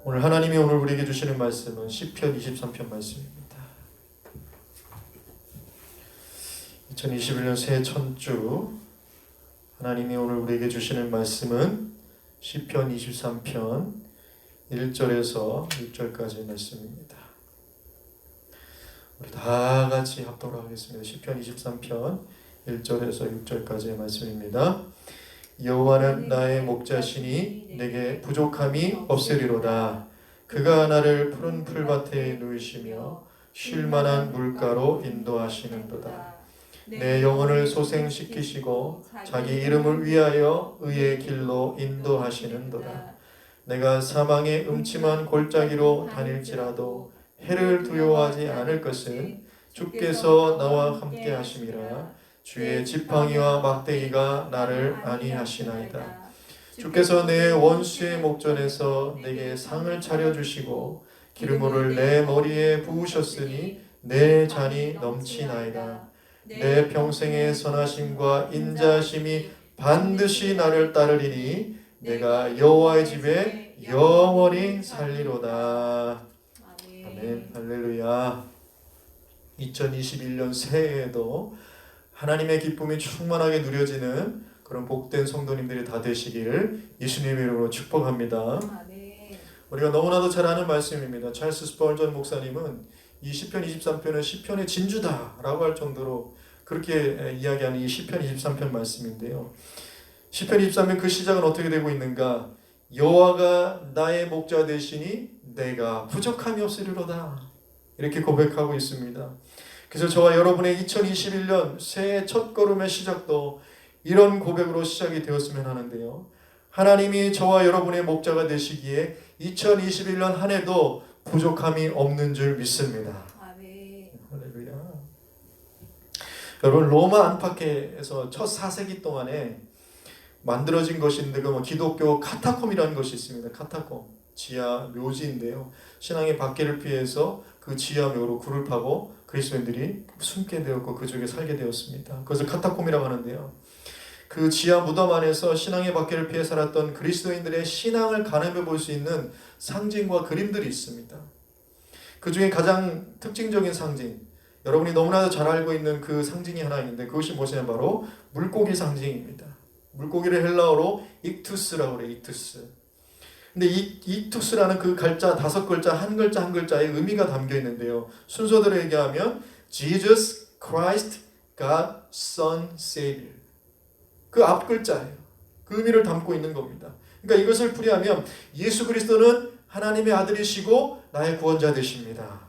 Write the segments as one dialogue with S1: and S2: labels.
S1: 오늘 하나님이 오늘 우리에게 주시는 말씀은 시편 23편 말씀입니다. 2021년 새해 첫주 하나님이 오늘 우리에게 주시는 말씀은 시편 23편 1절에서 6절까지의 말씀입니다. 우리 다 같이 합독을 하겠습니다. 시편 23편 1절에서 6절까지의 말씀입니다. 여호와는 나의 목자시니 내게 부족함이 없으리로다. 그가 나를 푸른 풀밭에 누이시며 쉴만한 물가로 인도하시는도다. 내 영혼을 소생시키시고 자기 이름을 위하여 의의 길로 인도하시는도다. 내가 사망의 음침한 골짜기로 다닐지라도 해를 두려워하지 않을 것은 주께서 나와 함께 하심이라. 주의 지팡이와 막대기가 나를 안위하시나이다. 주께서 내 원수의 목전에서 내게 상을 차려주시고 기름물을 내 머리에 부으셨으니 내 잔이 넘치나이다. 내 평생의 선하심과 인자하심이 반드시 나를 따르리니 내가 여호와의 집에 영원히 살리로다. 아멘. 할렐루야. 2021년 새해에도 하나님의 기쁨이 충만하게 누려지는 그런 복된 성도님들이 다 되시기를 예수님의 이름으로 축복합니다. 우리가 너무나도 잘 아는 말씀입니다. 찰스 스펄전 목사님은 이 시편 23편은 시편의 진주다라고 할 정도로 그렇게 이야기하는 이 시편 23편 말씀인데요. 시편 23편 그 시작은 어떻게 되고 있는가? 여호와가 나의 목자 되시니 내가 부족함이 없으리로다. 이렇게 고백하고 있습니다. 그래서 저와 여러분의 2021년 새해 첫걸음의 시작도 이런 고백으로 시작이 되었으면 하는데요. 하나님이 저와 여러분의 목자가 되시기에 2021년 한 해도 부족함이 없는 줄 믿습니다. 아멘. 할렐루야. 여러분 로마 안팎에서 첫 4세기 동안에 만들어진 것이 있는데 그 기독교 카타콤이라는 것이 있습니다. 카타콤 지하 묘지인데요. 신앙의 박해를 피해서 그 지하 묘로 굴을 파고 그리스도인들이 숨게 되었고 그 중에 살게 되었습니다. 그것을 카타콤이라고 하는데요. 그 지하 무덤 안에서 신앙의 박해를 피해 살았던 그리스도인들의 신앙을 가늠해 볼 수 있는 상징과 그림들이 있습니다. 그 중에 가장 특징적인 상징, 여러분이 너무나도 잘 알고 있는 그 상징이 하나 있는데 그것이 무엇이냐면 바로 물고기 상징입니다. 물고기를 헬라어로 익투스라고 그래요. 익투스. 근데 이 익투스라는 그 글자 5글자 한 글자 한 글자에 의미가 담겨 있는데요. 순서대로 얘기하면 Jesus Christ God Son Savior. 그 앞 글자예요. 그 의미를 담고 있는 겁니다. 그러니까 이것을 풀이하면 예수 그리스도는 하나님의 아들이시고 나의 구원자 되십니다.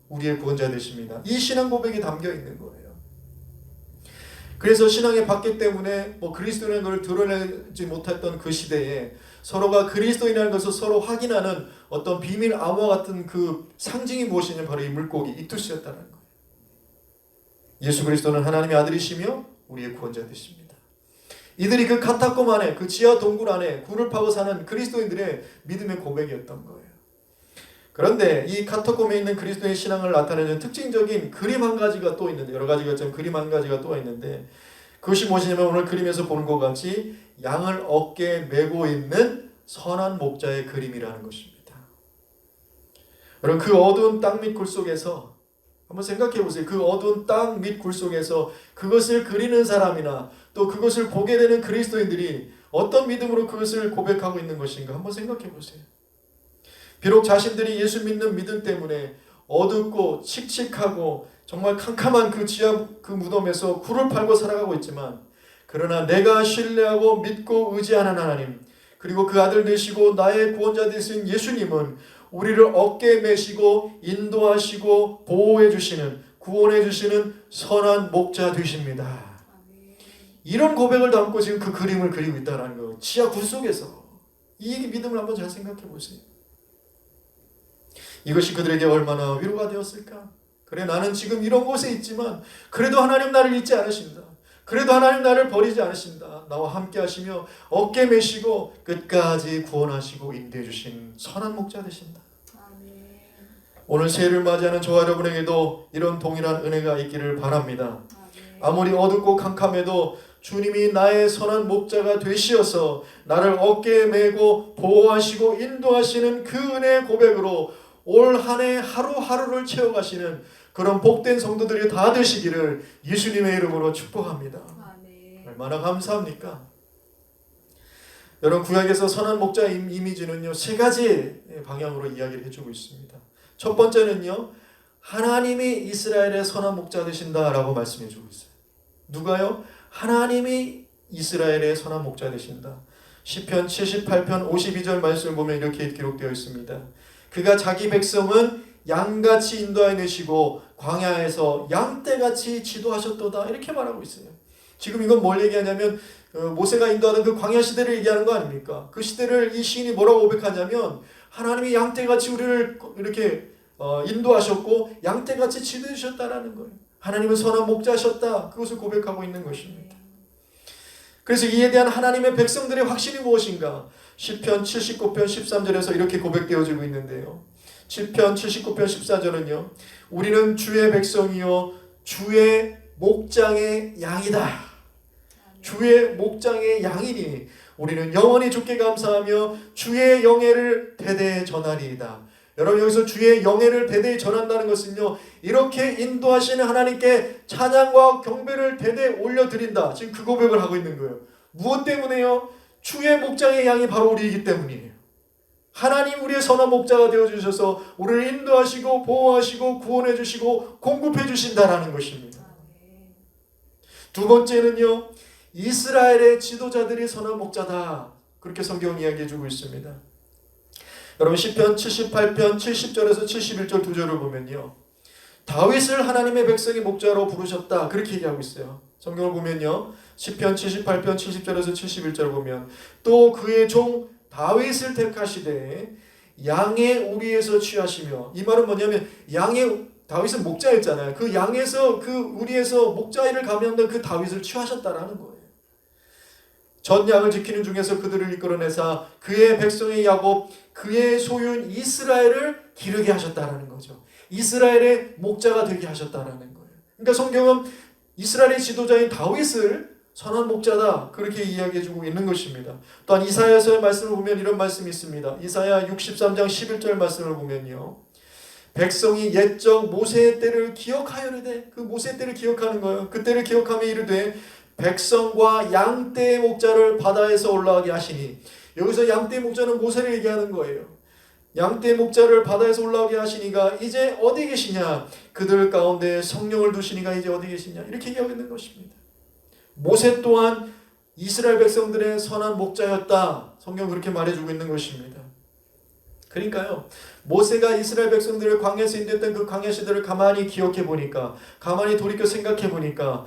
S1: 우리의 구원자 되십니다. 이 신앙 고백이 담겨 있는 거예요. 그래서 신앙의 박해 때문에 그리스도라는 것을 드러내지 못했던 그 시대에 서로가 그리스도인이라는 것을 서로 확인하는 어떤 비밀 암호와 같은 그 상징이 무엇이냐면 바로 이 물고기 익투스였다는 거예요. 예수 그리스도는 하나님의 아들이시며 우리의 구원자 되십니다. 이들이 그 카타콤 안에 그 지하 동굴 안에 굴을 파고 사는 그리스도인들의 믿음의 고백이었던 거예요. 그런데 이 카타콤에 있는 그리스도의 신앙을 나타내는 특징적인 그림 한 가지가 또 있는데 여러 가지가 좀 그림 한 가지가 또 있는데 그것이 무엇이냐면 오늘 그림에서 보는 것 같이 양을 어깨에 메고 있는 선한 목자의 그림이라는 것입니다. 여러분 그 어두운 땅 밑 굴 속에서 한번 생각해 보세요. 그 어두운 땅 밑 굴 속에서 그것을 그리는 사람이나 또 그것을 보게 되는 그리스도인들이 어떤 믿음으로 그것을 고백하고 있는 것인가 한번 생각해 보세요. 비록 자신들이 예수 믿는 믿음 때문에 어둡고 칙칙하고 정말 캄캄한 그 지하 그 무덤에서 굴을 팔고 살아가고 있지만 그러나 내가 신뢰하고 믿고 의지하는 하나님 그리고 그 아들 되시고 나의 구원자 되신 예수님은 우리를 어깨에 메시고 인도하시고 보호해 주시는 구원해 주시는 선한 목자 되십니다. 이런 고백을 담고 지금 그 그림을 그리고 있다는 거예요. 지하 굴 속에서 이 믿음을 한번 잘 생각해 보세요. 이것이 그들에게 얼마나 위로가 되었을까? 그래 나는 지금 이런 곳에 있지만 그래도 하나님 나를 잊지 않으신다. 그래도 하나님 나를 버리지 않으신다. 나와 함께 하시며 어깨 메시고 끝까지 구원하시고 인도해 주신 선한 목자 되신다. 아멘. 오늘 새해를 맞이하는 저와 여러분에게도 이런 동일한 은혜가 있기를 바랍니다. 아멘. 아무리 어둡고 캄캄해도 주님이 나의 선한 목자가 되시어서 나를 어깨에 메고 보호하시고 인도하시는 그 은혜의 고백으로 올 한 해 하루하루를 채워가시는 그런 복된 성도들이 다 되시기를 예수님의 이름으로 축복합니다. 얼마나 감사합니까? 여러분, 구약에서 선한 목자 이미지는요, 세 가지 방향으로 이야기를 해주고 있습니다. 첫 번째는요, 하나님이 이스라엘의 선한 목자 되신다라고 말씀해주고 있어요. 누가요? 하나님이 이스라엘의 선한 목자 되신다. 시편 78편 52절 말씀을 보면 이렇게 기록되어 있습니다. 그가 자기 백성은 양같이 인도하여 내시고 광야에서 양떼같이 지도하셨도다. 이렇게 말하고 있어요. 지금 이건 뭘 얘기하냐면 모세가 인도하던 그 광야 시대를 얘기하는 거 아닙니까? 그 시대를 이 시인이 뭐라고 고백하냐면 하나님이 양떼같이 우리를 이렇게 인도하셨고 양떼같이 지도해 주셨다라는 거예요. 하나님은 선한 목자셨다. 그것을 고백하고 있는 것입니다. 그래서 이에 대한 하나님의 백성들의 확신이 무엇인가? 시편 79편 13절에서 이렇게 고백되어지고 있는데요. 시편 79편 14절은요. 우리는 주의 백성이요 주의 목장의 양이다. 주의 목장의 양이니 우리는 영원히 주께 감사하며 주의 영예를 대대에 전하리이다. 여러분, 여기서 주의 영예를 대대에 전한다는 것은요, 이렇게 인도하시는 하나님께 찬양과 경배를 대대에 올려드린다. 지금 그 고백을 하고 있는 거예요. 무엇 때문에요? 주의 목장의 양이 바로 우리이기 때문이에요. 하나님 우리의 선한 목자가 되어주셔서 우리를 인도하시고 보호하시고 구원해주시고 공급해주신다라는 것입니다. 두 번째는요, 이스라엘의 지도자들이 선한 목자다. 그렇게 성경은 이야기해주고 있습니다. 여러분, 시편 78편 70절에서 71절 두 절을 보면요, 다윗을 하나님의 백성의 목자로 부르셨다. 그렇게 얘기하고 있어요. 성경을 보면요, 시편 78편 70절에서 71절 보면 또 그의 종 다윗을 택하시되 양의 우리에서 취하시며, 이 말은 뭐냐면 양의, 다윗은 목자였잖아요. 그 양에서 그 우리에서 목자 일을 감당하던 그 다윗을 취하셨다라는 거예요. 전 양을 지키는 중에서 그들을 이끌어내사 그의 백성의 야곱, 그의 소유인 이스라엘을 기르게 하셨다라는 거죠. 이스라엘의 목자가 되게 하셨다라는 거예요. 그러니까 성경은 이스라엘의 지도자인 다윗을 선한 목자다, 그렇게 이야기해주고 있는 것입니다. 또한 이사야서의 말씀을 보면 이런 말씀이 있습니다. 이사야 63장 11절 말씀을 보면요, 백성이 옛적 모세의 때를 기억하여르되, 그 모세의 때를 기억하는 거예요. 그 때를 기억하며 이르되 백성과 양떼의 목자를 바다에서 올라가게 하시니, 여기서 양떼의 목자는 모세를 얘기하는 거예요. 양떼의 목자를 바다에서 올라가게 하시니가 이제 어디 계시냐? 그들 가운데 성령을 두시니가 이제 어디 계시냐? 이렇게 얘기하고 있는 것입니다. 모세 또한 이스라엘 백성들의 선한 목자였다. 성경 그렇게 말해주고 있는 것입니다. 그러니까요, 모세가 이스라엘 백성들을 광야에서 인도했던 그 광야 시대를 가만히 기억해 보니까, 가만히 돌이켜 생각해 보니까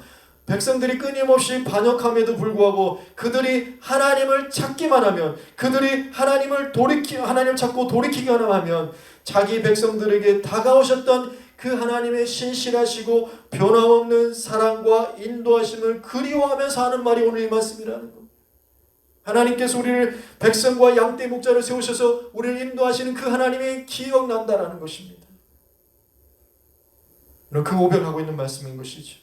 S1: 백성들이 끊임없이 반역함에도 불구하고 그들이 하나님을 찾기만 하면, 그들이 하나님을 찾고 돌이키기만 하면 자기 백성들에게 다가오셨던 그 하나님의 신실하시고 변함없는 사랑과 인도하심을 그리워하면서 하는 말이 오늘 이 말씀이라는 것. 하나님께서 우리를 백성과 양떼 목자를 세우셔서 우리를 인도하시는 그 하나님이 기억난다라는 것입니다. 그 고백하고 있는 말씀인 것이죠.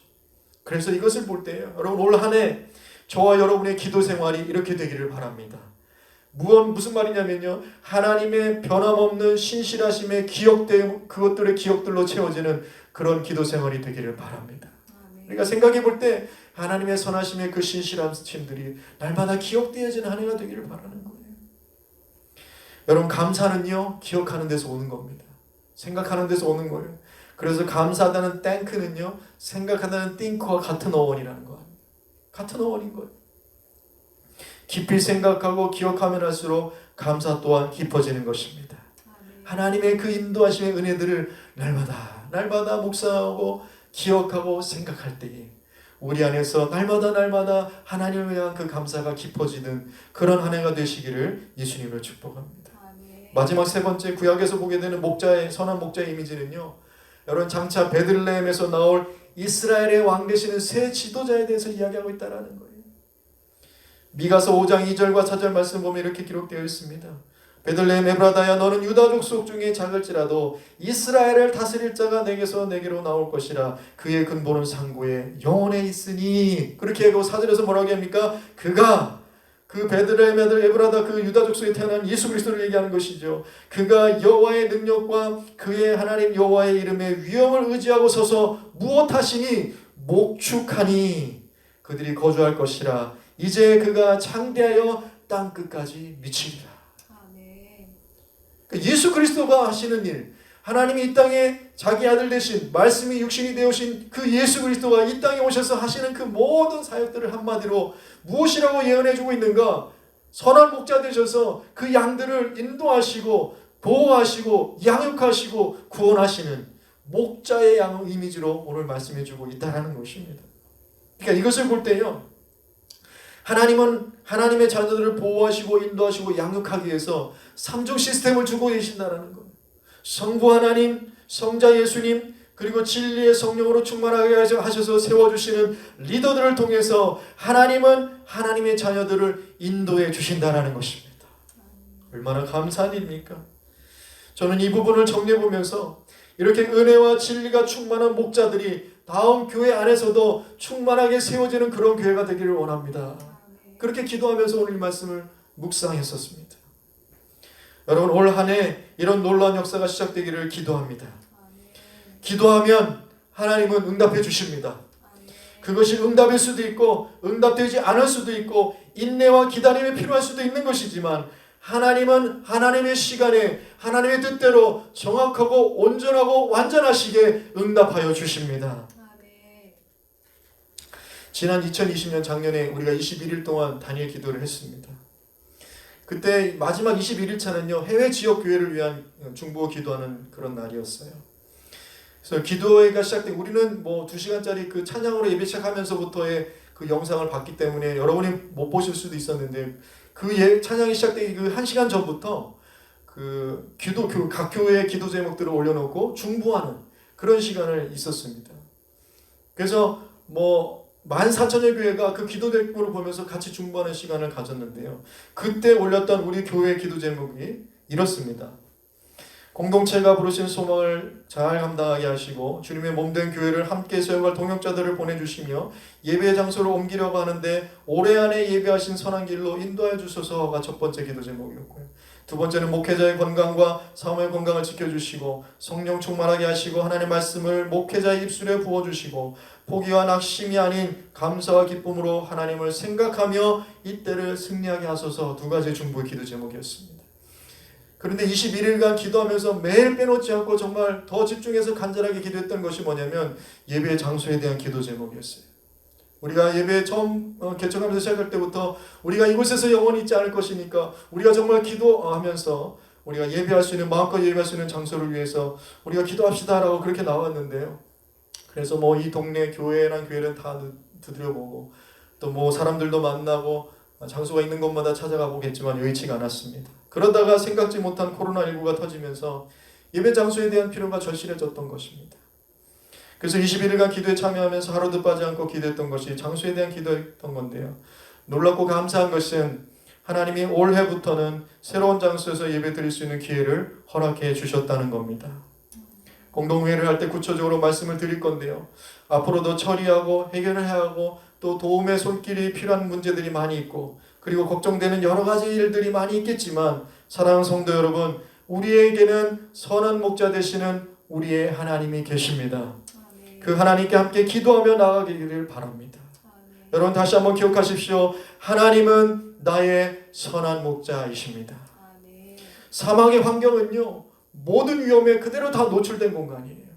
S1: 그래서 이것을 볼 때 여러분, 올 한 해 저와 여러분의 기도 생활이 이렇게 되기를 바랍니다. 무슨 말이냐면요, 하나님의 변함없는 신실하심의 그것들의 기억들로 채워지는 그런 기도 생활이 되기를 바랍니다. 우리가 생각해 볼 때 하나님의 선하심의 그 신실하심들이 날마다 기억되어지는 한 해가 되기를 바라는 거예요. 여러분, 감사는요, 기억하는 데서 오는 겁니다. 생각하는 데서 오는 거예요. 그래서 감사하다는 땡크는요, 생각한다는 띵크와 같은 어원이라는 거예요. 같은 어원인 거예요. 깊이 생각하고 기억하면 할수록 감사 또한 깊어지는 것입니다. 하나님의 그 인도하심의 은혜들을 날마다 묵상하고 기억하고 생각할 때에 우리 안에서 날마다 하나님을 위한 그 감사가 깊어지는 그런 한 해가 되시기를 예수님을 축복합니다. 마지막 세 번째, 구약에서 보게 되는 선한 목자의 이미지는요, 여러분, 장차 베들레헴에서 나올 이스라엘의 왕 되시는 새 지도자에 대해서 이야기하고 있다는 거예요. 미가서 5장 2절과 4절 말씀 보면 이렇게 기록되어 있습니다. 베들레헴 에브라다야 너는 유다 족속 중에 작을지라도 이스라엘을 다스릴 자가 내게로 나올 것이라. 그의 근본은 상고에 영원에 있으니. 그렇게 하고 4절에서 뭐라고 합니까? 그가 그 베들레헴 애들 에브라다 그 유다 족속에 태어난 예수 그리스도를 얘기하는 것이죠. 그가 여호와의 능력과 그의 하나님 여호와의 이름의 위엄을 의지하고 서서 무엇하시니 목축하니 그들이 거주할 것이라. 이제 그가 창대하여 땅 끝까지 미치리라. 예수 그리스도가 하시는 일, 하나님이 이 땅에 자기 아들 되신 말씀이 육신이 되오신 그 예수 그리스도가 이 땅에 오셔서 하시는 그 모든 사역들을 한마디로 무엇이라고 예언해주고 있는가? 선한 목자 되셔서 그 양들을 인도하시고 보호하시고 양육하시고 구원하시는 목자의 양 이미지로 오늘 말씀해주고 있다는 것입니다. 그러니까 이것을 볼 때요, 하나님은 하나님의 자녀들을 보호하시고 인도하시고 양육하기 위해서 3중 시스템을 주고 계신다는 거예요. 성부 하나님, 성자 예수님, 그리고 진리의 성령으로 충만하게 하셔서 세워주시는 리더들을 통해서 하나님은 하나님의 자녀들을 인도해 주신다는 것입니다. 얼마나 감사한 일입니까? 저는 이 부분을 정리해보면서 이렇게 은혜와 진리가 충만한 목자들이 다음 교회 안에서도 충만하게 세워지는 그런 교회가 되기를 원합니다. 그렇게 기도하면서 오늘 이 말씀을 묵상했었습니다. 여러분, 올 한 해 이런 놀라운 역사가 시작되기를 기도합니다. 기도하면 하나님은 응답해 주십니다. 그것이 응답일 수도 있고 응답되지 않을 수도 있고 인내와 기다림이 필요할 수도 있는 것이지만 하나님은 하나님의 시간에 하나님의 뜻대로 정확하고 온전하고 완전하시게 응답하여 주십니다. 지난 2020년 작년에 우리가 21일 동안 단일 기도를 했습니다. 그때 마지막 21일차는요, 해외 지역 교회를 위한 중보 기도하는 그런 날이었어요. 그래서 기도회가 시작돼 우리는 뭐 2시간짜리 그 찬양으로 예배 시작하면서부터의 그 영상을 봤기 때문에 여러분이 못 보실 수도 있었는데 그 찬양이 시작되기 그 1시간 전부터 그 각 교회의 기도 제목들을 올려놓고 중보하는 그런 시간을 있었습니다. 그래서 뭐 14,000여 교회가 그 기도 제목을 보면서 같이 중보하는 시간을 가졌는데요. 그때 올렸던 우리 교회의 기도 제목이 이렇습니다. 공동체가 부르신 소망을 잘 감당하게 하시고 주님의 몸된 교회를 함께 세워갈 동역자들을 보내주시며 예배 장소를 옮기려고 하는데 올해 안에 예배하신 선한 길로 인도하여 주소서가 첫 번째 기도 제목이었고요. 두 번째는 목회자의 건강과 사모의 건강을 지켜주시고 성령 충만하게 하시고 하나님의 말씀을 목회자의 입술에 부어주시고 포기와 낙심이 아닌 감사와 기쁨으로 하나님을 생각하며 이때를 승리하게 하소서. 두 가지 중보의 기도 제목이었습니다. 그런데 21일간 기도하면서 매일 빼놓지 않고 정말 더 집중해서 간절하게 기도했던 것이 뭐냐면 예배 장소에 대한 기도 제목이었어요. 우리가 예배 처음 개척하면서 시작할 때부터 우리가 이곳에서 영원히 있지 않을 것이니까 우리가 정말 기도하면서 우리가 예배할 수 있는 마음껏 예배할 수 있는 장소를 위해서 우리가 기도합시다라고 그렇게 나왔는데요. 그래서 뭐 이 동네 교회랑 교회는 다 두드려보고 또 뭐 사람들도 만나고 장소가 있는 곳마다 찾아가 보겠지만 여의치가 않았습니다. 그러다가 생각지 못한 코로나19가 터지면서 예배 장소에 대한 필요가 절실해졌던 것입니다. 그래서 21일간 기도에 참여하면서 하루도 빠지 않고 기도했던 것이 장소에 대한 기도였던 건데요. 놀랍고 감사한 것은 하나님이 올해부터는 새로운 장소에서 예배 드릴 수 있는 기회를 허락해 주셨다는 겁니다. 공동회의를 할 때 구체적으로 말씀을 드릴 건데요. 앞으로도 처리하고 해결을 해야 하고 또 도움의 손길이 필요한 문제들이 많이 있고 그리고 걱정되는 여러 가지 일들이 많이 있겠지만 사랑하는 성도 여러분, 우리에게는 선한 목자 되시는 우리의 하나님이 계십니다. 그 하나님께 함께 기도하며 나아가기를 바랍니다. 여러분 다시 한번 기억하십시오. 하나님은 나의 선한 목자이십니다. 사막의 환경은요, 모든 위험에 그대로 다 노출된 공간이에요.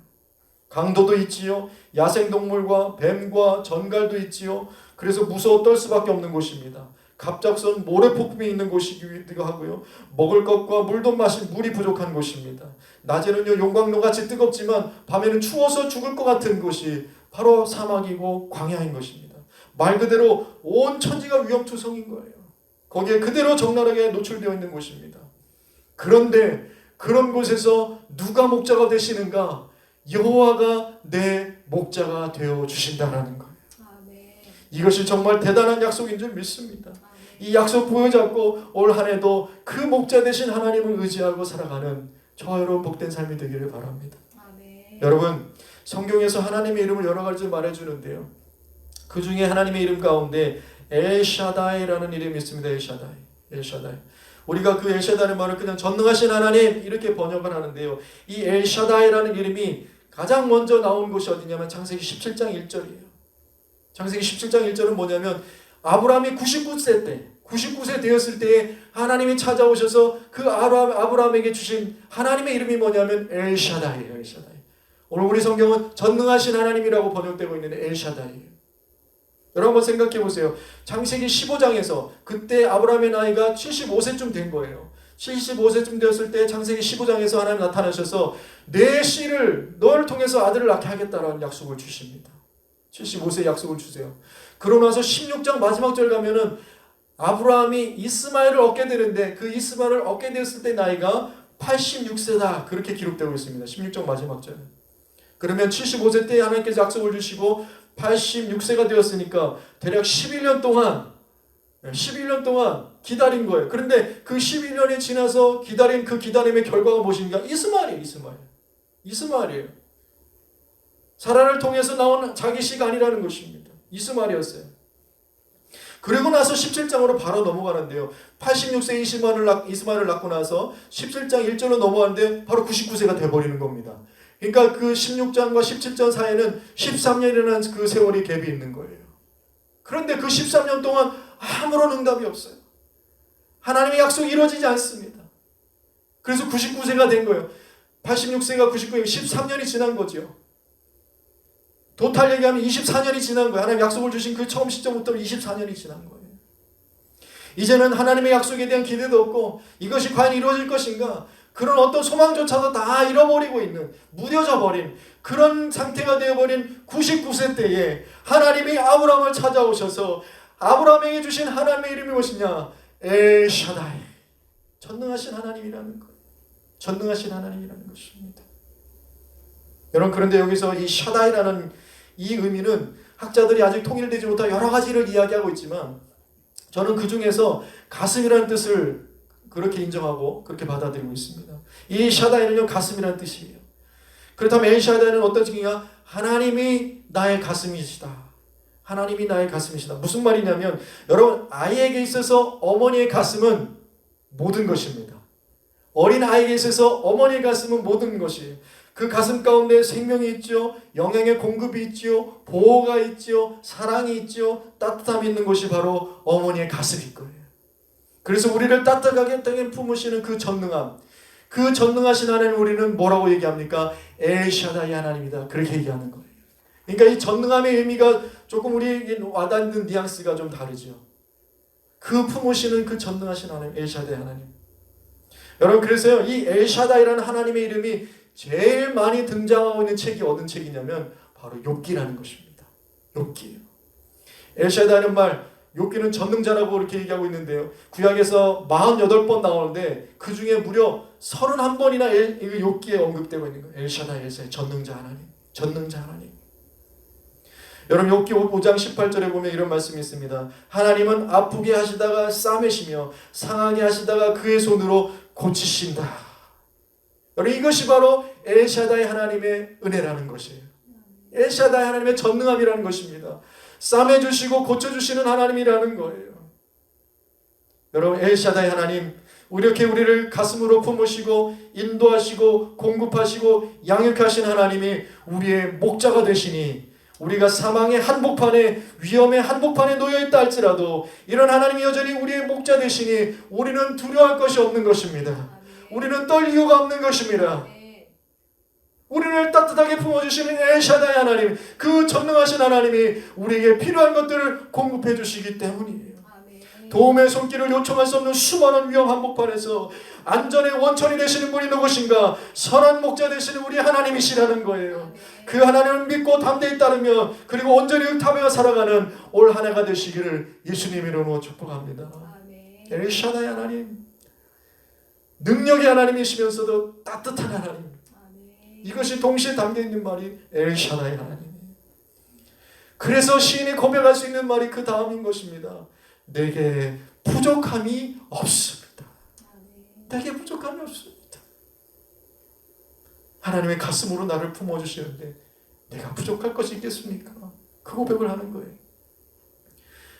S1: 강도도 있지요. 야생동물과 뱀과 전갈도 있지요. 그래서 무서워 떨 수밖에 없는 곳입니다. 갑작스러운 모래폭풍이 있는 곳이기도 하고요. 먹을 것과 물도 마실 물이 부족한 곳입니다. 낮에는요 용광로같이 뜨겁지만 밤에는 추워서 죽을 것 같은 곳이 바로 사막이고 광야인 것입니다. 말 그대로 온 천지가 위험투성인 거예요. 거기에 그대로 적나라하게 노출되어 있는 곳입니다. 그런데 그런 곳에서 누가 목자가 되시는가? 여호와가 내 목자가 되어 주신다라는 거예요. 이것이 정말 대단한 약속인 줄 믿습니다. 이 약속 부여잡고 올 한 해도 그 목자 되신 하나님을 의지하고 살아가는 저와 여러분 복된 삶이 되기를 바랍니다. 여러분, 성경에서 하나님의 이름을 여러 가지 말해주는데요, 그 중에 하나님의 이름 가운데 엘샤다이라는 이름이 있습니다. 엘샤다이. 우리가 그 엘샤다이의 말을 그냥 전능하신 하나님 이렇게 번역을 하는데요, 이 엘샤다이라는 이름이 가장 먼저 나온 곳이 어디냐면 창세기 17장 1절이에요. 창세기 17장 1절은 뭐냐면 아브라함이 99세 되었을 때에 하나님이 찾아오셔서 그 아브라함에게 주신 하나님의 이름이 뭐냐면 엘샤다이예요. 엘샤다이. 오늘 우리 성경은 전능하신 하나님이라고 번역되고 있는데 엘샤다이예요. 여러분 한번 생각해 보세요. 창세기 15장에서 그때 아브라함의 나이가 75세쯤 된 거예요. 75세쯤 되었을 때 창세기 15장에서 하나님 나타나셔서 내 씨를 너를 통해서 아들을 낳게 하겠다라는 약속을 주십니다. 75세 약속을 주세요. 그러고 나서 16장 마지막 절 가면은 아브라함이 이스마엘을 얻게 되는데 그 이스마엘을 얻게 되었을 때 나이가 86세다 그렇게 기록되고 있습니다. 16장 마지막 절. 그러면 75세 때 하나님께서 약속을 주시고 86세가 되었으니까 대략 11년 동안 기다린 거예요. 그런데 그 11년이 지나서 기다린 그 기다림의 결과가 무엇인가? 이스마엘이에요. 사라를 통해서 나온 자기 씨가 아니라는 것입니다. 이스마엘이었어요. 그리고 나서 17장으로 바로 넘어가는데요. 86세 이스마엘을 낳고 나서 17장 1절로 넘어가는데 바로 99세가 돼버리는 겁니다. 그러니까 그 16장과 17장 사이에는 13년이라는 그 세월이 갭이 있는 거예요. 그런데 그 13년 동안 아무런 응답이 없어요. 하나님의 약속이 이루어지지 않습니다. 그래서 99세가 된 거예요. 86세가 99세, 13년이 지난 거죠. 도탈 얘기하면 24년이 지난 거예요. 하나님 약속을 주신 그 처음 시점부터 24년이 지난 거예요. 이제는 하나님의 약속에 대한 기대도 없고 이것이 과연 이루어질 것인가? 그런 어떤 소망조차도 다 잃어버리고 있는, 무뎌져 버린 그런 상태가 되어버린 99세 때에 하나님이 아브라함을 찾아오셔서 아브라함에게 주신 하나님의 이름이 무엇이냐? 엘샤다이. 전능하신 하나님이라는 거예요. 전능하신 하나님이라는 것입니다. 여러분, 그런데 여기서 이 샤다이라는 이 의미는 학자들이 아직 통일되지 못한 여러 가지를 이야기하고 있지만 저는 그 중에서 가슴이라는 뜻을 그렇게 인정하고 그렇게 받아들이고 있습니다. 이 샤다이는요, 가슴이라는 뜻이에요. 그렇다면 엘샤다이는 어떤 뜻이냐? 하나님이 나의 가슴이시다. 하나님이 나의 가슴이시다. 무슨 말이냐면 여러분, 아이에게 있어서 어머니의 가슴은 모든 것입니다. 어린 아이에게 있어서 어머니의 가슴은 모든 것이에요. 그 가슴 가운데 생명이 있죠. 영양의 공급이 있죠. 보호가 있죠. 사랑이 있죠. 따뜻함이 있는 것이 바로 어머니의 가슴일 거예요. 그래서 우리를 따뜻하게 땅에 품으시는 그 전능함, 그 전능하신 하나님 우리는 뭐라고 얘기합니까? 엘샤다이 하나님이다. 그렇게 얘기하는 거예요. 그러니까 이 전능함의 의미가 조금 우리에게 와닿는 뉘앙스가 좀 다르죠. 그 품으시는 그 전능하신 하나님, 엘샤다이 하나님. 여러분, 그래서요, 이 엘샤다이라는 하나님의 이름이 제일 많이 등장하고 있는 책이 어떤 책이냐면 바로 욥기라는 것입니다. 욥기예요. 엘샤다이는 말, 욥기는 전능자라고 이렇게 얘기하고 있는데요. 구약에서 48번 나오는데 그 중에 무려 31번이나 욥기에 언급되고 있는 거예요. 엘샤다이, 전능자 하나님. 전능자 하나님. 여러분, 욥기 5장 18절에 보면 이런 말씀이 있습니다. 하나님은 아프게 하시다가 싸매시며 상하게 하시다가 그의 손으로 고치신다. 여러분, 이것이 바로 엘샤다이 하나님의 은혜라는 것이에요. 엘샤다이 하나님의 전능함이라는 것입니다. 싸매주시고 고쳐주시는 하나님이라는 거예요. 여러분, 엘샤다이 하나님, 이렇게 우리를 가슴으로 품으시고 인도하시고 공급하시고 양육하신 하나님이 우리의 목자가 되시니 우리가 사망의 한복판에, 위험의 한복판에 놓여있다 할지라도 이런 하나님이 여전히 우리의 목자 되시니 우리는 두려워할 것이 없는 것입니다. 우리는 떨 이유가 없는 것입니다. 우리를 따뜻하게 품어주시는 엘샤다이 하나님, 그 전능하신 하나님이 우리에게 필요한 것들을 공급해 주시기 때문이에요. 도움의 손길을 요청할 수 없는 수많은 위험 한복판에서 안전의 원천이 되시는 분이 누구신가? 선한 목자 되시는 우리 하나님이시라는 거예요. 그 하나님을 믿고 담대히 따르며 그리고 온전히 응답하며 살아가는 올 한 해가 되시기를 예수님 이름으로 축복합니다. 엘샤다이 하나님, 능력의 하나님이시면서도 따뜻한 하나님, 이것이 동시에 담겨있는 말이 엘샤다이 하나님. 그래서 시인이 고백할 수 있는 말이 그 다음인 것입니다. 내게 부족함이 없습니다. 내게 부족함이 없습니다. 하나님의 가슴으로 나를 품어주시는데 내가 부족할 것이 있겠습니까? 그 고백을 하는 거예요.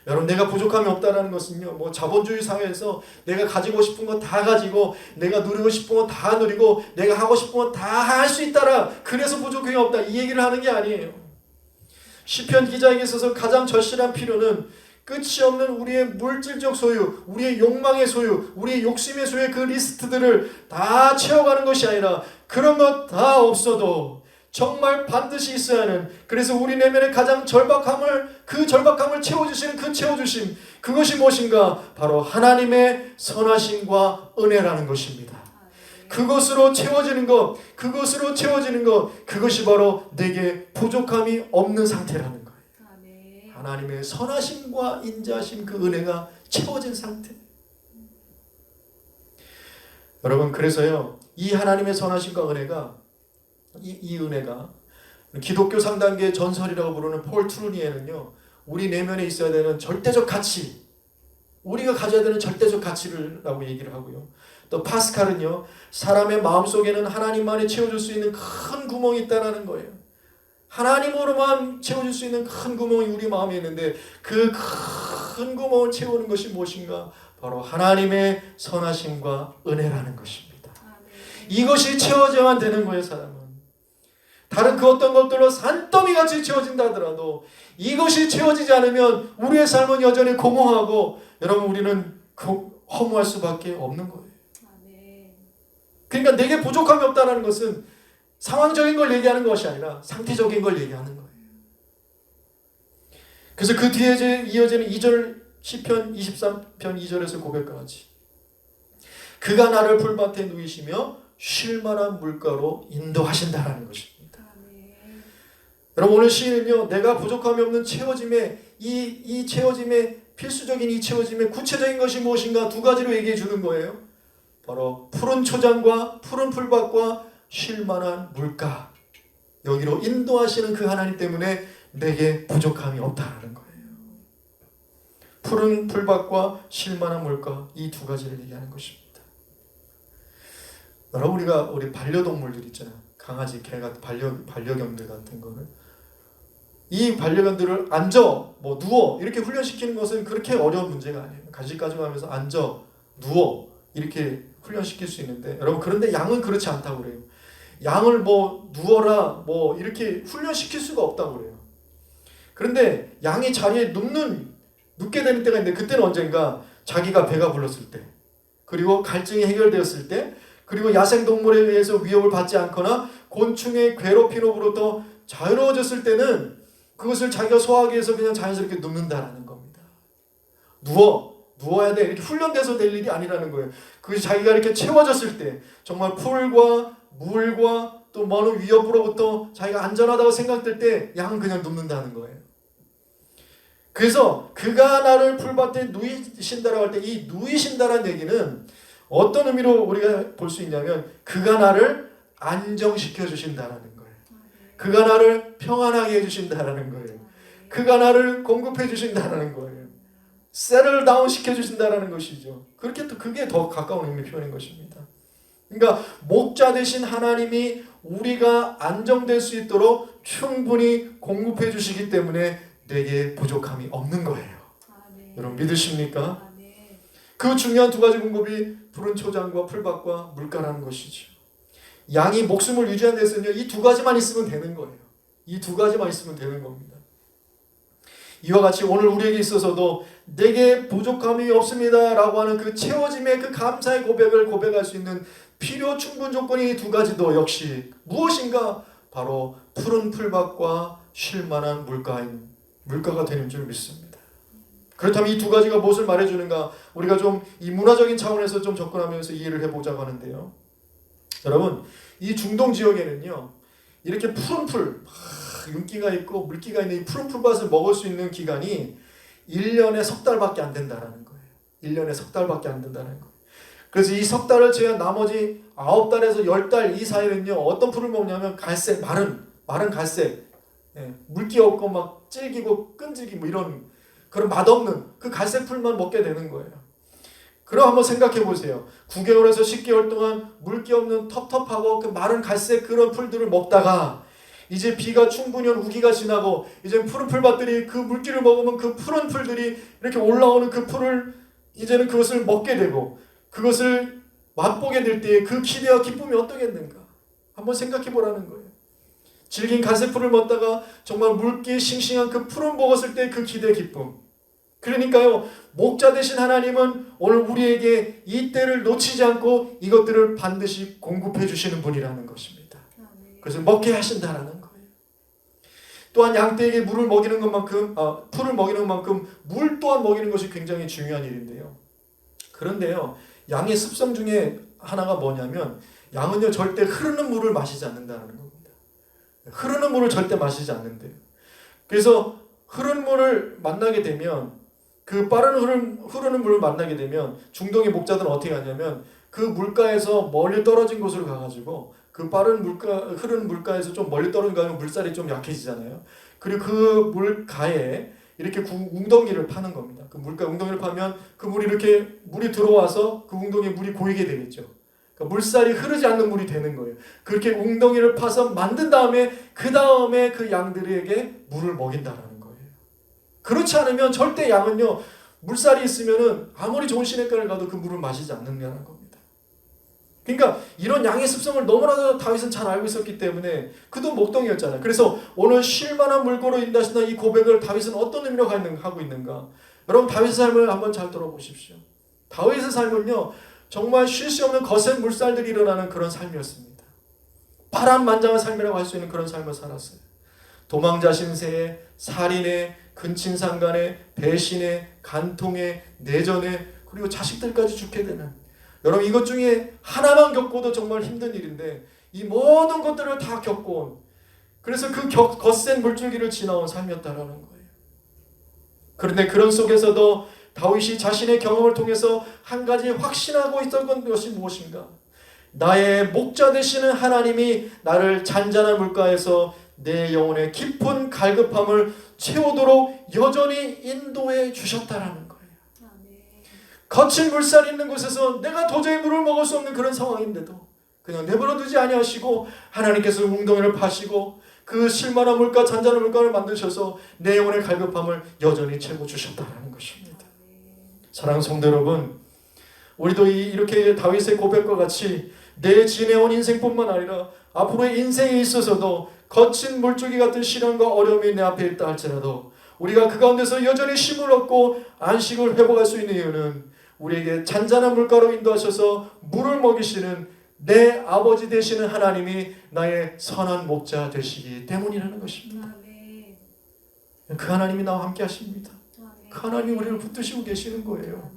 S1: 여러분, 내가 부족함이 없다는 것은요, 뭐 자본주의 사회에서 내가 가지고 싶은 거 다 가지고, 내가 누리고 싶은 거 다 누리고, 내가 하고 싶은 거 다 할 수 있다라, 그래서 부족함이 없다, 이 얘기를 하는 게 아니에요. 시편 기자에게 있어서 가장 절실한 필요는 끝이 없는 우리의 물질적 소유, 우리의 욕망의 소유, 우리의 욕심의 소유의 그 리스트들을 다 채워가는 것이 아니라, 그런 것 다 없어도 정말 반드시 있어야 하는, 그래서 우리 내면의 가장 그 절박함을 채워주시는 그 채워주심, 그것이 무엇인가? 바로 하나님의 선하심과 은혜라는 것입니다. 그것으로 채워지는 것, 그것이 바로 내게 부족함이 없는 상태라는 거예요. 하나님의 선하심과 인자하심, 그 은혜가 채워진 상태. 여러분, 그래서요, 이 하나님의 선하심과 은혜가, 이 은혜가 기독교 상단계의 전설이라고 부르는 폴 트루니에는요, 우리 내면에 있어야 되는 절대적 가치, 우리가 가져야 되는 절대적 가치라고 얘기를 하고요. 또 파스칼은요, 사람의 마음속에는 하나님만이 채워줄 수 있는 큰 구멍이 있다는 거예요. 하나님으로만 채워줄 수 있는 큰 구멍이 우리 마음에 있는데, 그 큰 구멍을 채우는 것이 무엇인가? 바로 하나님의 선하심과 은혜라는 것입니다. 이것이 채워져야만 되는 거예요. 사람은 다른 그 어떤 것들로 산더미같이 채워진다 하더라도 이것이 채워지지 않으면 우리의 삶은 여전히 공허하고, 여러분, 우리는 허무할 수밖에 없는 거예요. 그러니까 내게 부족함이 없다는 것은 상황적인 걸 얘기하는 것이 아니라 상태적인 걸 얘기하는 거예요. 그래서 그 뒤에 이어지는 2절, 시편 23편 2절에서 고백과 같이, 그가 나를 풀밭에 누이시며 쉴만한 물가로 인도하신다라는 것입니다. 여러분, 오늘 시인은요, 내가 부족함이 없는 채워짐에, 이 채워짐의 필수적인 이 채워짐의 구체적인 것이 무엇인가 두 가지로 얘기해 주는 거예요. 바로 푸른 초장과 푸른 풀밭과 쉴만한 물가, 여기로 인도하시는 그 하나님 때문에 내게 부족함이 없다는 거예요. 푸른 풀밭과 쉴만한 물가, 이 두 가지를 얘기하는 것입니다. 여러분, 우리 반려동물들 있잖아요. 강아지, 개 같은 반려견들 같은 거를, 이 반려견들을 앉아, 뭐 누워 이렇게 훈련시키는 것은 그렇게 어려운 문제가 아니에요. 간식 가져가면서 앉아, 누워 이렇게 훈련시킬 수 있는데, 여러분, 그런데 양은 그렇지 않다고 그래요. 양을 뭐 누워라 뭐 이렇게 훈련시킬 수가 없다고 그래요. 그런데 양이 자리에 눕게 되는 때가 있는데, 그때는 언젠가 자기가 배가 불렀을 때, 그리고 갈증이 해결되었을 때, 그리고 야생동물에 의해서 위협을 받지 않거나 곤충의 괴롭힘으로부터 자유로워졌을 때는 그것을 자기가 소화하기 위해서 그냥 자연스럽게 눕는다라는 겁니다. 누워야 돼, 이렇게 훈련돼서 될 일이 아니라는 거예요. 그것이 자기가 이렇게 채워졌을 때, 정말 풀과 물과 또 많은 위협으로부터 자기가 안전하다고 생각될 때 양은 그냥 눕는다는 거예요. 그래서 그가 나를 풀밭에 누이신다라고 할 때, 이 누이신다라는 얘기는 어떤 의미로 우리가 볼 수 있냐면, 그가 나를 안정시켜 주신다라는 거예요. 그가 나를 평안하게 해주신다라는 거예요. 그가 나를 공급해 주신다라는 거예요. settle down 시켜 주신다라는 것이죠. 그렇게 또 그게 더 가까운 의미 표현인 것입니다. 그러니까 목자 되신 하나님이 우리가 안정될 수 있도록 충분히 공급해 주시기 때문에 내게 부족함이 없는 거예요. 여러분, 믿으십니까? 그 중요한 두 가지 공급이 푸른 초장과 풀밭과 물가라는 것이죠. 양이 목숨을 유지하는 데서는요, 이 두 가지만 있으면 되는 거예요. 이 두 가지만 있으면 되는 겁니다. 이와 같이 오늘 우리에게 있어서도 내게 부족함이 없습니다 라고 하는 그 채워짐의 그 감사의 고백을 고백할 수 있는 필요 충분 조건이 두 가지도 역시 무엇인가? 바로 푸른 풀밭과 쉴만한 물가가 되는 줄 믿습니다. 그렇다면 이 두 가지가 무엇을 말해주는가? 우리가 좀 이 문화적인 차원에서 좀 접근하면서 이해를 해보자고 하는데요. 여러분, 이 중동 지역에는요, 이렇게 푸른 풀, 윤기가 있고 물기가 있는 이 푸른 풀밭을 먹을 수 있는 기간이 1년에 석 달밖에 안 된다는 거예요. 1년에 석 달밖에 안 된다는 거예요. 그래서 이 석 달을 제외한 나머지 9달에서 10달 이 사이는요, 어떤 풀을 먹냐면 갈색, 마른 갈색, 물기 없고 막 질기고 끈질기 뭐 이런 그런 맛없는 그 갈색 풀만 먹게 되는 거예요. 그럼 한번 생각해 보세요. 9개월에서 10개월 동안 물기 없는 텁텁하고 그 마른 갈색 그런 풀들을 먹다가 이제 비가 충분히 온 우기가 지나고 이제 푸른 풀밭들이 그 물기를 먹으면 그 푸른 풀들이 이렇게 올라오는 그 풀을 이제는 그것을 먹게 되고 그것을 맛보게 될 때의 그 기대와 기쁨이 어떠겠는가 한번 생각해 보라는 거예요. 질긴 갈색 풀을 먹다가 정말 물기 싱싱한 그 푸른 먹었을 때 그 기대 기쁨. 그러니까요, 목자 되신 하나님은 오늘 우리에게 이 때를 놓치지 않고 이것들을 반드시 공급해 주시는 분이라는 것입니다. 그래서 먹게 하신다라는 거예요. 또한 양떼에게 물을 먹이는 것만큼 풀을 먹이는 것만큼 물 또한 먹이는 것이 굉장히 중요한 일인데요. 그런데요, 양의 습성 중에 하나가 뭐냐면 양은요 절대 흐르는 물을 마시지 않는다는 겁니다. 흐르는 물을 절대 마시지 않는데요. 그래서 흐르는 물을 만나게 되면 그 빠른 흐르는 물을 만나게 되면 중동의 목자들은 어떻게 하냐면 그 물가에서 멀리 떨어진 곳으로 가가지고 그 빠른 흐르는 물가에서 좀 멀리 떨어진 가면 물살이 좀 약해지잖아요. 그리고 그 물가에 이렇게 웅덩이를 파는 겁니다. 그 물가 웅덩이를 파면 그 물이 이렇게 물이 들어와서 그 웅덩이에 물이 고이게 되겠죠. 그러니까 물살이 흐르지 않는 물이 되는 거예요. 그렇게 웅덩이를 파서 만든 다음에 그 다음에 그 양들에게 물을 먹인다라는 거예요. 그렇지 않으면 절대 양은요 물살이 있으면은 아무리 좋은 시냇가를 가도 그 물을 마시지 않는다는 겁니다. 그러니까 이런 양의 습성을 너무나도 다윗은 잘 알고 있었기 때문에 그도 목동이었잖아요. 그래서 오늘 쉴만한 물고로 인도하신다 이 고백을 다윗은 어떤 의미로 하고 있는가? 여러분 다윗의 삶을 한번 잘 들어보십시오. 다윗의 삶은요 정말 쉴 수 없는 거센 물살들이 일어나는 그런 삶이었습니다. 파란만장한 삶이라고 할 수 있는 그런 삶을 살았어요. 도망자 신세에 살인에 근친상간에 배신에 간통에 내전에 그리고 자식들까지 죽게 되는 여러분 이것 중에 하나만 겪고도 정말 힘든 일인데 이 모든 것들을 다 겪어온 그래서 그 거센 물줄기를 지나온 삶이었다라는 거예요. 그런데 그런 속에서도 다윗이 자신의 경험을 통해서 한 가지 확신하고 있었던 것이 무엇인가? 나의 목자 되시는 하나님이 나를 잔잔한 물가에서 내 영혼의 깊은 갈급함을 채우도록 여전히 인도해 주셨다라는 거예요. 거친 물살이 있는 곳에서 내가 도저히 물을 먹을 수 없는 그런 상황인데도 그냥 내버려 두지 아니하시고 하나님께서 웅덩이를 파시고 그 실만한 물가 잔잔한 물가를 만드셔서 내 영혼의 갈급함을 여전히 채워 주셨다라는 것입니다. 사랑하는 성도 여러분, 우리도 이렇게 다윗의 고백과 같이 내 지내온 인생뿐만 아니라 앞으로의 인생에 있어서도 거친 물줄기 같은 시련과 어려움이 내 앞에 있다 할지라도 우리가 그 가운데서 여전히 쉼을 얻고 안식을 회복할 수 있는 이유는 우리에게 잔잔한 물가로 인도하셔서 물을 먹이시는 내 아버지 되시는 하나님이 나의 선한 목자 되시기 때문이라는 것입니다. 그 하나님이 나와 함께 하십니다. 그 하나님이 우리를 붙드시고 계시는 거예요.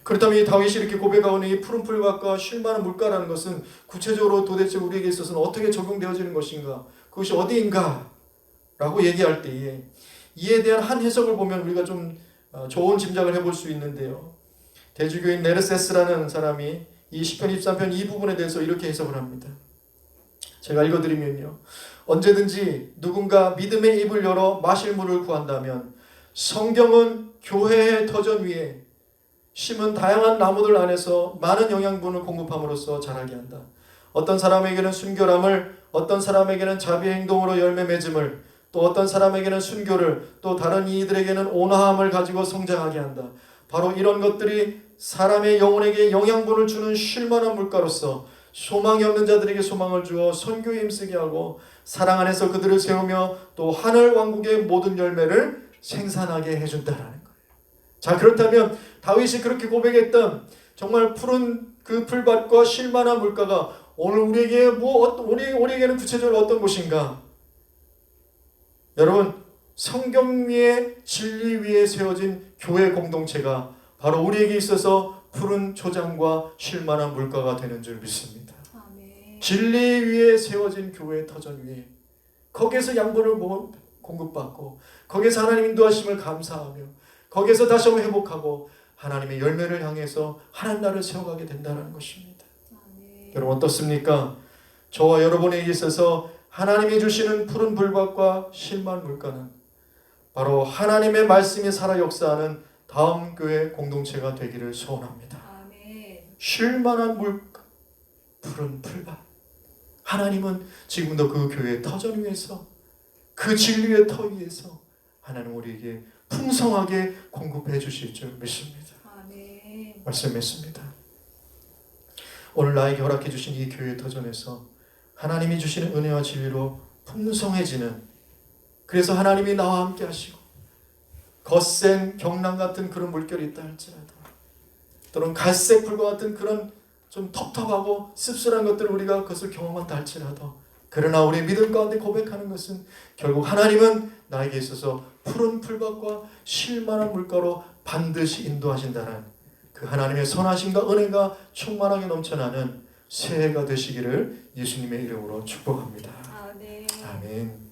S1: 그렇다면 이 다윗이 이렇게 고백하는 이 푸른 풀밭과 쉴만한 물가라는 것은 구체적으로 도대체 우리에게 있어서는 어떻게 적용되어지는 것인가? 그것이 어디인가? 라고 얘기할 때에 이에 대한 한 해석을 보면 우리가 좀 좋은 짐작을 해볼 수 있는데요. 대주교인 네르세스라는 사람이 이 시편 23편 이 부분에 대해서 이렇게 해석을 합니다. 제가 읽어드리면요. 언제든지 누군가 믿음의 입을 열어 마실 물을 구한다면 성경은 교회의 터전 위에 심은 다양한 나무들 안에서 많은 영양분을 공급함으로써 자라게 한다. 어떤 사람에게는 순결함을, 어떤 사람에게는 자비 행동으로 열매 맺음을, 또 어떤 사람에게는 순교를, 또 다른 이들에게는 온화함을 가지고 성장하게 한다. 바로 이런 것들이 사람의 영혼에게 영양분을 주는 쉴만한 물가로서 소망이 없는 자들에게 소망을 주어 선교에 힘쓰게 하고 사랑 안에서 그들을 세우며 또 하늘 왕국의 모든 열매를 생산하게 해준다라는 거예요. 자, 그렇다면 다윗이 그렇게 고백했던 정말 푸른 그 풀밭과 쉴만한 물가가 오늘 우리에게는 구체적으로 어떤 곳인가? 여러분, 성경 위에 진리 위에 세워진 교회 공동체가 바로 우리에게 있어서 푸른 초장과 쉴만한 물가가 되는 줄 믿습니다. 아멘. 진리 위에 세워진 교회 터전 위에 거기에서 양분을 공급받고 거기에서 하나님 인도하심을 감사하며 거기에서 다시 한번 회복하고 하나님의 열매를 향해서 하나님 나라를 세워가게 된다는 것입니다. 아멘. 여러분 어떻습니까? 저와 여러분에게 있어서 하나님이 주시는 푸른 불밭과 쉴만한 물가는 바로 하나님의 말씀이 살아 역사하는 다음 교회 공동체가 되기를 소원합니다.
S2: 아멘.
S1: 쉴만한 물, 푸른 풀밭. 하나님은 지금도 그 교회의 터전 위에서, 그 진리의 터 위에서 하나님 우리에게 풍성하게 공급해 주실 줄 믿습니다.
S2: 아멘.
S1: 말씀했습니다. 오늘 나에게 허락해 주신 이 교회 터전에서 하나님이 주시는 은혜와 진리로 풍성해지는, 그래서 하나님이 나와 함께 하시고 거센 경랑 같은 그런 물결이 있다 할지라도, 또는 갈색 불과 같은 그런 좀 텁텁하고 씁쓸한 것들을 우리가 그것을 경험한다 할지라도, 그러나 우리의 믿음 가운데 고백하는 것은 결국 하나님은 나에게 있어서 푸른 풀밭과 쉴만한 물가로 반드시 인도하신다는 그 하나님의 선하심과 은혜가 충만하게 넘쳐나는 새해가 되시기를 예수님의 이름으로 축복합니다.
S2: 아멘.
S1: 아멘.